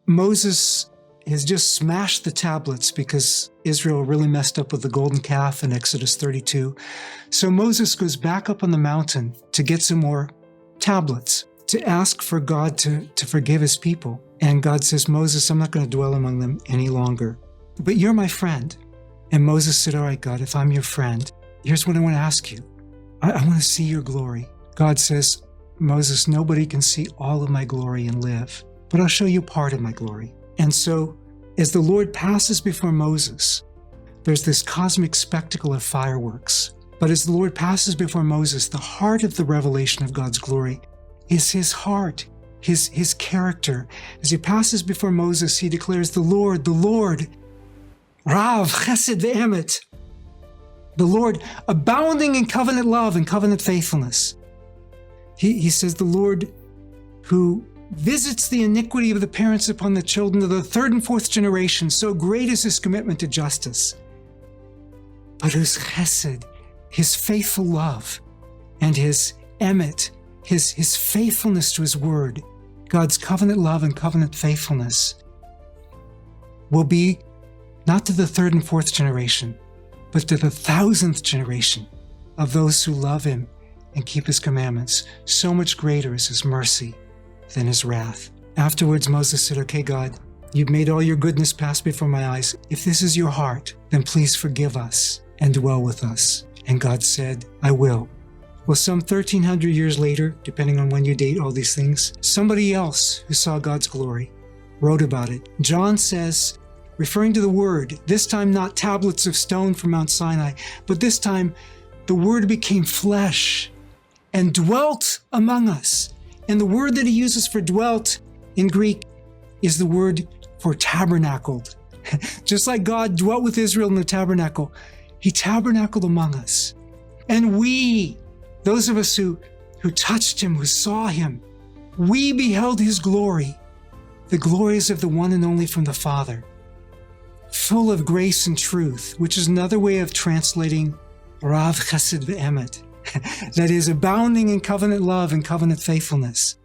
Moses has just smashed the tablets because Israel really messed up with the golden calf in Exodus 32. So Moses goes back up on the mountain to get some more tablets, to ask for God to forgive his people. And God says, Moses, I'm not going to dwell among them any longer, but you're my friend. And Moses said, all right, God, if I'm your friend, here's what I want to ask you. I want to see your glory. God says, Moses, nobody can see all of my glory and live, but I'll show you part of my glory. And so as the Lord passes before Moses, there's this cosmic spectacle of fireworks. But as the Lord passes before Moses, the heart of the revelation of God's glory is his heart, his character. As he passes before Moses, he declares, the Lord, Rav, Chesed ve'emet, the Lord abounding in covenant love and covenant faithfulness. He says, the Lord who visits the iniquity of the parents upon the children of the third and fourth generation, so great is his commitment to justice. But whose chesed, his faithful love, and his emet, his faithfulness to his word, God's covenant love and covenant faithfulness, will be not to the third and fourth generation, but to the 1,000th generation of those who love him and keep his commandments. So much greater is his mercy than his wrath. Afterwards, Moses said, okay, God, you've made all your goodness pass before my eyes. If this is your heart, then please forgive us and dwell with us. And God said, I will. Well, some 1,300 years later, depending on when you date all these things, somebody else who saw God's glory wrote about it. John says, referring to the Word, this time not tablets of stone from Mount Sinai, but this time the Word became flesh and dwelt among us. And the word that he uses for dwelt in Greek is the word for tabernacled. Just like God dwelt with Israel in the tabernacle, he tabernacled among us. And we, those of us who touched him, who saw him, we beheld his glory, the glories of the one and only from the Father, full of grace and truth, which is another way of translating Rav Chesed ve'emet. That is, abounding in covenant love and covenant faithfulness.